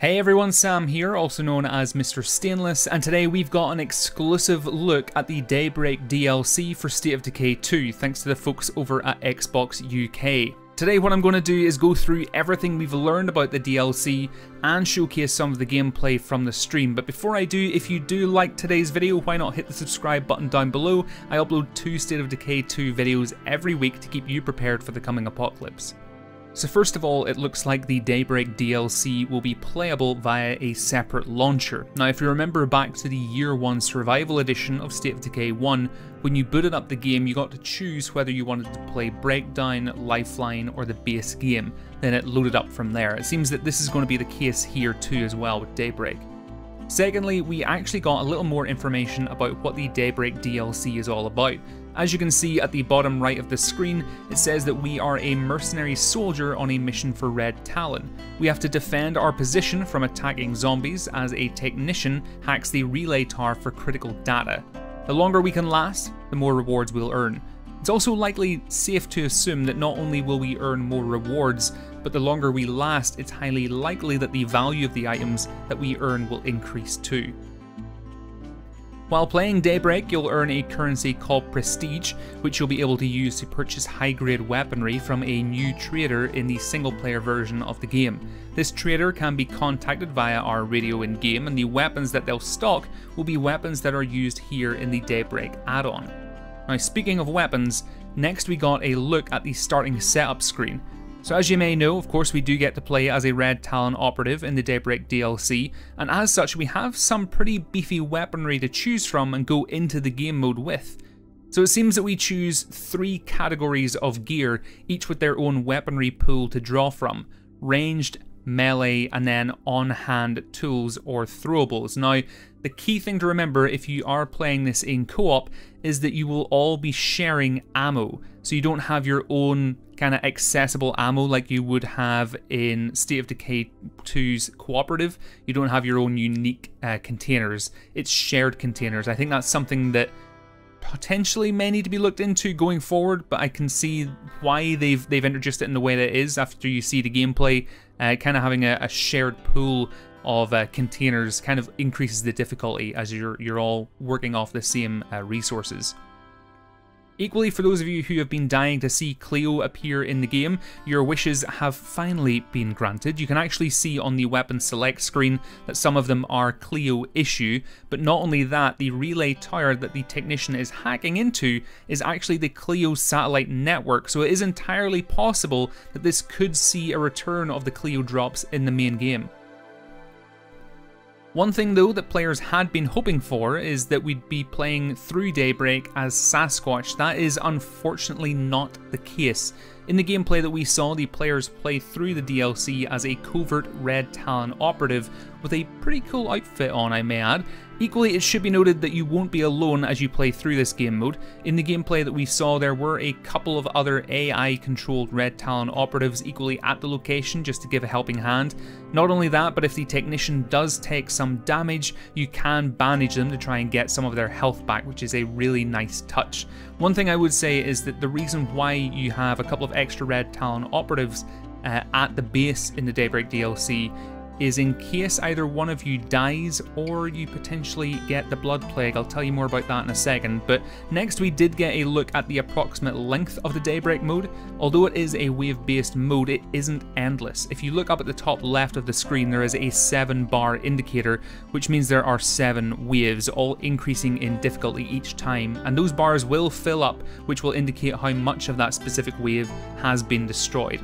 Hey everyone, Sam here, also known as Mr. Stainless, and today we've got an exclusive look at the Daybreak DLC for State of Decay 2, thanks to the folks over at Xbox UK. Today what I'm going to do is go through everything we've learned about the DLC and showcase some of the gameplay from the stream. But before I do, if you do like today's video, why not hit the subscribe button down below? I upload 2 State of Decay 2 videos every week to keep you prepared for the coming apocalypse. So first of all, it looks like the Daybreak DLC will be playable via a separate launcher. Now if you remember back to the Year 1 Survival Edition of State of Decay 1, when you booted up the game you got to choose whether you wanted to play Breakdown, Lifeline or the base game. Then it loaded up from there. It seems that this is going to be the case here too as well with Daybreak. Secondly, we actually got a little more information about what the Daybreak DLC is all about. As you can see at the bottom right of the screen, it says that we are a mercenary soldier on a mission for Red Talon. We have to defend our position from attacking zombies as a technician hacks the relay tower for critical data. The longer we can last, the more rewards we'll earn. It's also likely safe to assume that not only will we earn more rewards, but the longer we last, it's highly likely that the value of the items that we earn will increase too. While playing Daybreak, you'll earn a currency called Prestige, which you'll be able to use to purchase high-grade weaponry from a new trader in the single-player version of the game. This trader can be contacted via our radio in-game, and the weapons that they'll stock will be weapons that are used here in the Daybreak add-on. Now speaking of weapons, next we got a look at the starting setup screen. So as you may know, of course we do get to play as a Red Talon operative in the Daybreak DLC, and as such we have some pretty beefy weaponry to choose from and go into the game mode with. So it seems that we choose 3 categories of gear, each with their own weaponry pool to draw from: ranged, melee, and then on-hand tools or throwables. Now, the key thing to remember if you are playing this in co-op is that you will all be sharing ammo, so you don't have your own kind of accessible ammo like you would have in State of Decay 2's cooperative. You don't have your own unique containers, it's shared containers. I think that's something that potentially may need to be looked into going forward, but I can see why they've introduced it in the way that it is after you see the gameplay. Kind of having a shared pool of containers kind of increases the difficulty as you're all working off the same resources. Equally, for those of you who have been dying to see Cleo appear in the game, your wishes have finally been granted. You can actually see on the weapon select screen that some of them are Cleo issue, but not only that, the relay tower that the technician is hacking into is actually the Cleo satellite network, so it is entirely possible that this could see a return of the Cleo drops in the main game. One thing though that players had been hoping for is that we'd be playing through Daybreak as Sasquatch. That is unfortunately not the case. In the gameplay that we saw, the players play through the DLC as a covert Red Talon operative with a pretty cool outfit on, I may add. Equally, it should be noted that you won't be alone as you play through this game mode. In the gameplay that we saw, there were a couple of other AI-controlled Red Talon operatives equally at the location just to give a helping hand. Not only that, but if the technician does take some damage, you can bandage them to try and get some of their health back, which is a really nice touch. One thing I would say is that the reason why you have a couple of extra Red Talon operatives at the base in the Daybreak DLC is in case either one of you dies or you potentially get the Blood Plague. I'll tell you more about that in a second. But next we did get a look at the approximate length of the Daybreak mode. Although it is a wave-based mode, it isn't endless. If you look up at the top left of the screen, there is a 7-bar indicator, which means there are 7 waves, all increasing in difficulty each time. And those bars will fill up, which will indicate how much of that specific wave has been destroyed.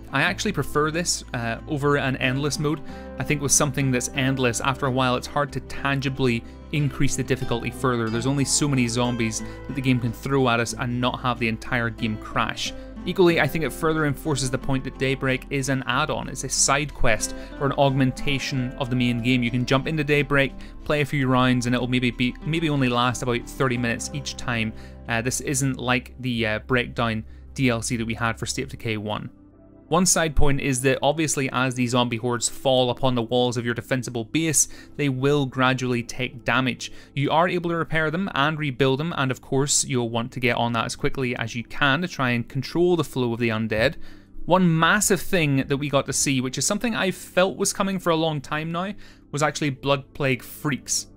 I actually prefer this over an endless mode. I think with something that's endless, after a while it's hard to tangibly increase the difficulty further. There's only so many zombies that the game can throw at us and not have the entire game crash. Equally, I think it further enforces the point that Daybreak is an add-on. It's a side quest or an augmentation of the main game. You can jump into Daybreak, play a few rounds, and it'll maybe only last about 30 minutes each time. This isn't like the Breakdown DLC that we had for State of Decay 1. One side point is that obviously as the zombie hordes fall upon the walls of your defensible base, they will gradually take damage. You are able to repair them and rebuild them, and of course you'll want to get on that as quickly as you can to try and control the flow of the undead. One massive thing that we got to see, which is something I felt was coming for a long time now, was actually Blood Plague freaks.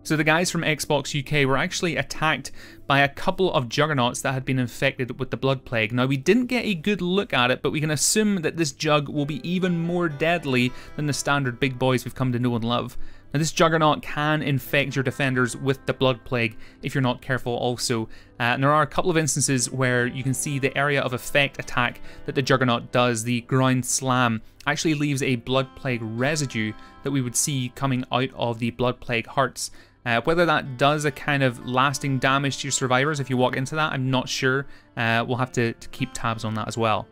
So the guys from Xbox UK were actually attacked by a couple of juggernauts that had been infected with the Blood Plague. Now we didn't get a good look at it, but we can assume that this jug will be even more deadly than the standard big boys we've come to know and love. Now this juggernaut can infect your defenders with the Blood Plague if you're not careful also. And there are a couple of instances where you can see the area of effect attack that the juggernaut does, the ground slam, actually leaves a Blood Plague residue that we would see coming out of the Blood Plague hearts. Whether that does a kind of lasting damage to your survivors if you walk into that, I'm not sure. We'll have to keep tabs on that as well.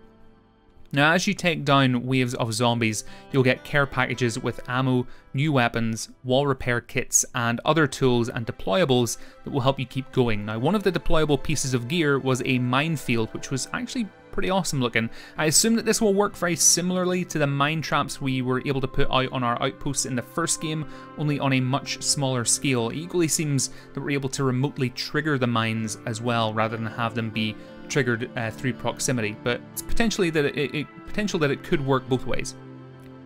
Now as you take down waves of zombies, you'll get care packages with ammo, new weapons, wall repair kits, and other tools and deployables that will help you keep going. Now one of the deployable pieces of gear was a minefield, which was actually pretty awesome looking. I assume that this will work very similarly to the mine traps we were able to put out on our outposts in the first game, only on a much smaller scale. It equally seems that we're able to remotely trigger the mines as well, rather than have them be triggered through proximity, but it's potential that it could work both ways.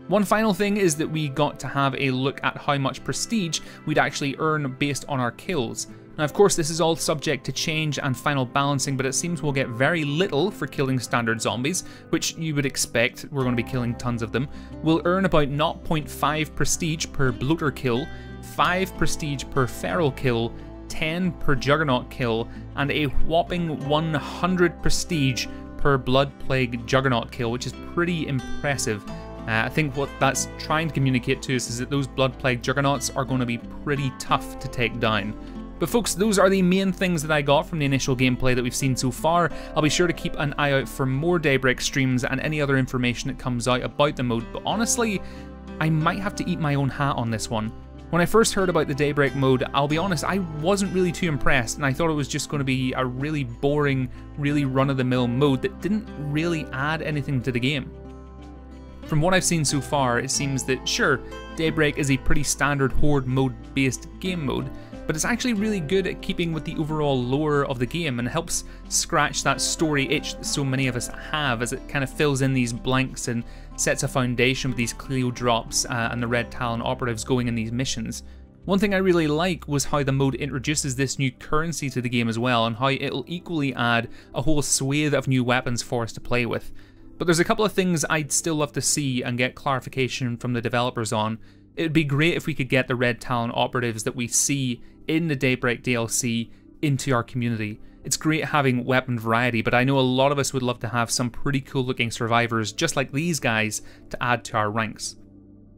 One final thing is that we got to have a look at how much prestige we'd actually earn based on our kills. Now of course this is all subject to change and final balancing, but it seems we'll get very little for killing standard zombies, which you would expect, we're going to be killing tons of them. We'll earn about 0.5 prestige per bloater kill, 5 prestige per feral kill, 10 per juggernaut kill, and a whopping 100 prestige per Blood Plague juggernaut kill, which is pretty impressive. I think what that's trying to communicate to us is that those Blood Plague juggernauts are going to be pretty tough to take down. But folks, those are the main things that I got from the initial gameplay that we've seen so far. I'll be sure to keep an eye out for more Daybreak streams and any other information that comes out about the mode, but honestly, I might have to eat my own hat on this one. When I first heard about the Daybreak mode, I'll be honest, I wasn't really too impressed, and I thought it was just going to be a really boring, really run-of-the-mill mode that didn't really add anything to the game. From what I've seen so far, it seems that, sure, Daybreak is a pretty standard horde mode-based game mode, but it's actually really good at keeping with the overall lore of the game and helps scratch that story itch that so many of us have, as it kind of fills in these blanks and sets a foundation with these Cleo drops and the Red Talon operatives going in these missions. One thing I really like was how the mode introduces this new currency to the game as well, and how it'll equally add a whole swathe of new weapons for us to play with. But there's a couple of things I'd still love to see and get clarification from the developers on. It would be great if we could get the Red Talon operatives that we see in the Daybreak DLC into our community. It's great having weapon variety, but I know a lot of us would love to have some pretty cool looking survivors just like these guys to add to our ranks.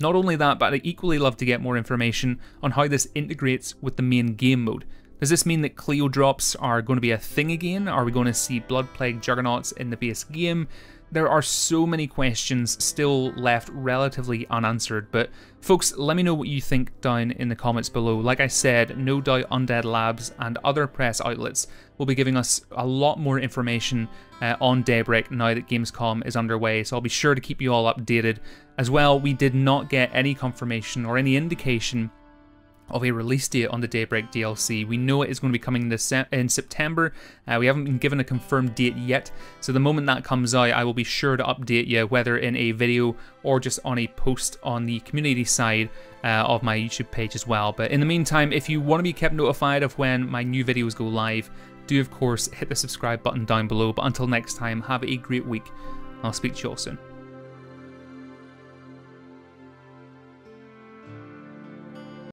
Not only that, but I'd equally love to get more information on how this integrates with the main game mode. Does this mean that Cleo drops are going to be a thing again? Are we going to see Blood Plague juggernauts in the base game? There are so many questions still left relatively unanswered, but folks, let me know what you think down in the comments below. Like I said, no doubt Undead Labs and other press outlets will be giving us a lot more information on Daybreak now that Gamescom is underway, so I'll be sure to keep you all updated. As well, we did not get any confirmation or any indication of a release date on the Daybreak DLC. We know it is going to be coming in September. We haven't been given a confirmed date yet, so the moment that comes out, I will be sure to update you, whether in a video or just on a post on the community side of my YouTube page as well. But in the meantime, if you want to be kept notified of when my new videos go live, do of course hit the subscribe button down below. But until next time, have a great week. I'll speak to you all soon.